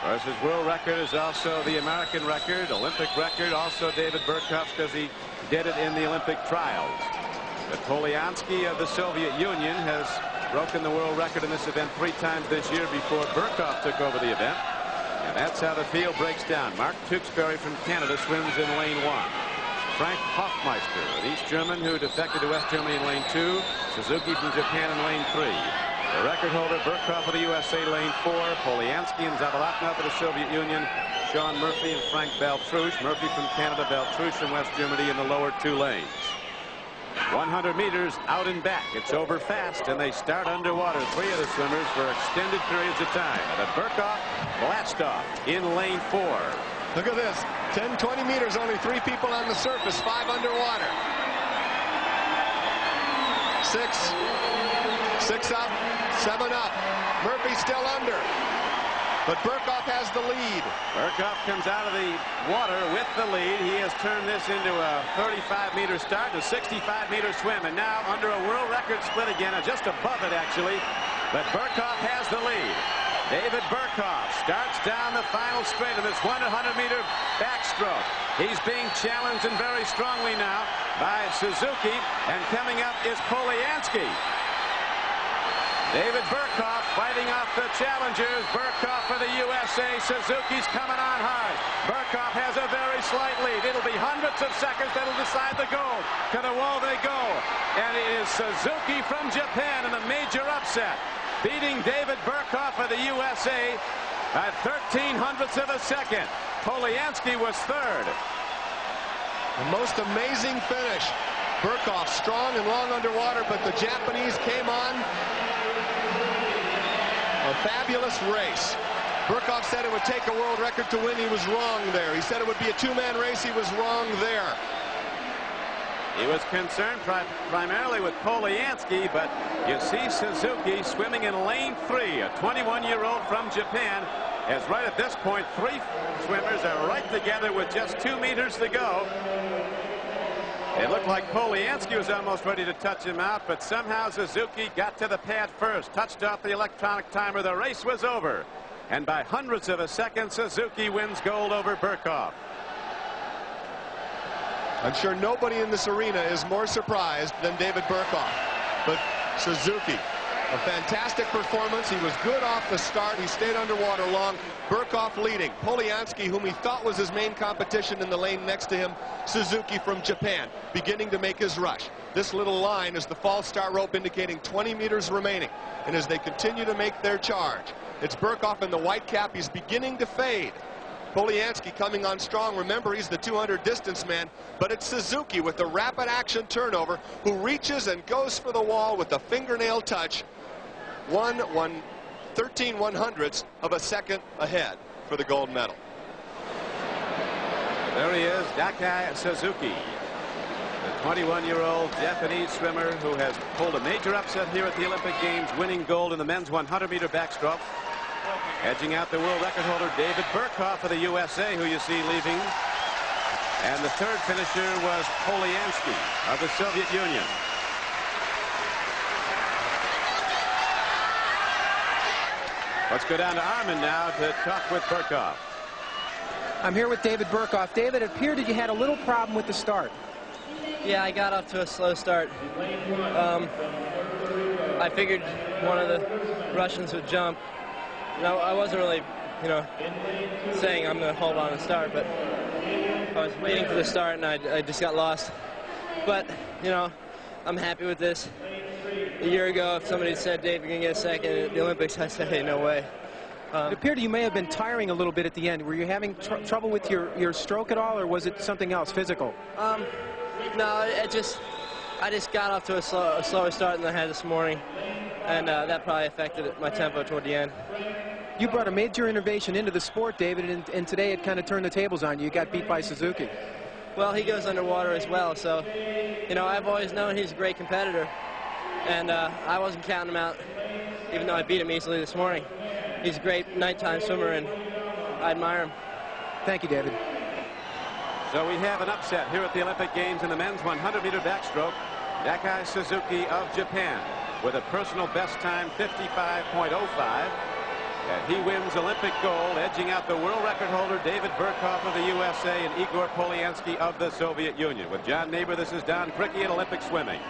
Of course, his world record is also the American record, Olympic record, also David Burkoff's because he did it in the Olympic trials. But Polyansky of the Soviet Union has broken the world record in this event 3 times this year before Burkoff took over the event. And that's how the field breaks down. Mark Tewksbury from Canada swims in lane 1. Frank Hoffmeister, an East German who defected to West Germany in lane 2. Suzuki from Japan in lane 3. The record holder, Burkoff of the USA, lane 4. Polyansky and Zavalotnov of the Soviet Union. Sean Murphy and Frank Beltruche. Murphy from Canada, Beltruche from West Germany in the lower 2 lanes. 100 meters out and back. It's over fast, and they start underwater. 3 of the swimmers for extended periods of time. But Burkoff blast off in lane 4. Look at this. 10, 20 meters, only 3 people on the surface, 5 underwater. 6 up, 7 up. Murphy still under. But Burkoff has the lead. Burkoff comes out of the water with the lead. He has turned this into a 35-meter start, a 65-meter swim, and now under a world record split again, just above it actually. But Burkoff has the lead. David Burkoff starts down the final straight of this 100-meter backstroke. He's being challenged and very strongly now by Suzuki, and coming up is Polyansky. David Burkoff fighting off the challengers. Burkoff for the USA. Suzuki's coming on hard. Burkoff has a very slight lead. It'll be hundreds of seconds that'll decide the gold. To the wall they go. And it is Suzuki from Japan in a major upset, beating David Burkoff of the USA by 0.13 of a second. Polyansky was 3rd. The most amazing finish. Burkoff strong and long underwater, but the Japanese came on. A fabulous race. Burkoff said it would take a world record to win. He was wrong there. He said it would be a 2-man race. He was wrong there. He was concerned primarily with Polyansky, but you see Suzuki swimming in lane 3. A 21-year-old from Japan, as right at this point 3 swimmers are right together with just 2 meters to go. It looked like Polyansky was almost ready to touch him out, but somehow Suzuki got to the pad first, touched off the electronic timer. The race was over, and by hundreds of a second, Suzuki wins gold over Burkoff. I'm sure nobody in this arena is more surprised than David Burkoff. But Suzuki, a fantastic performance. He was good off the start. He stayed underwater long. Burkoff leading. Polyansky, whom he thought was his main competition, in the lane next to him. Suzuki from Japan, beginning to make his rush. This little line is the false start rope indicating 20 meters remaining. And as they continue to make their charge, it's Burkoff in the white cap. He's beginning to fade. Polyansky coming on strong. Remember, he's the 200 distance man, but it's Suzuki with the rapid action turnover who reaches and goes for the wall with a fingernail touch. 13/100ths of a second ahead for the gold medal. There he is, Daichi Suzuki, the 21-year-old Japanese swimmer who has pulled a major upset here at the Olympic Games, winning gold in the men's 100-meter backstroke. Edging out the world record holder David Burkoff of the USA, who you see leaving. And the 3rd finisher was Polyansky of the Soviet Union. Let's go down to Armin now to talk with Burkoff. I'm here with David Burkoff. David, it appeared that you had a little problem with the start. Yeah, I got off to a slow start. I figured one of the Russians would jump. No, I wasn't really, saying I'm going to hold on and start, but I was waiting for the start and I just got lost. But, I'm happy with this. A year ago, if somebody said, Dave, you're going to get a second at the Olympics, I said, hey, no way. It appeared you may have been tiring a little bit at the end. Were you having trouble with your stroke at all, or was it something else, physical? No, I just got off to a slower start than I had this morning, and that probably affected my tempo toward the end. You brought a major innovation into the sport, David, and today it kind of turned the tables on you. You got beat by Suzuki. Well, he goes underwater as well, so, I've always known he's a great competitor, and I wasn't counting him out, even though I beat him easily this morning. He's a great nighttime swimmer, and I admire him. Thank you, David. So we have an upset here at the Olympic Games in the men's 100-meter backstroke. Daichi Suzuki of Japan with a personal best time 55.05. And he wins Olympic gold, edging out the world record holder David Burkhoff of the USA and Igor Polyansky of the Soviet Union. With John Neighbor, this is Don Criqui at Olympic Swimming.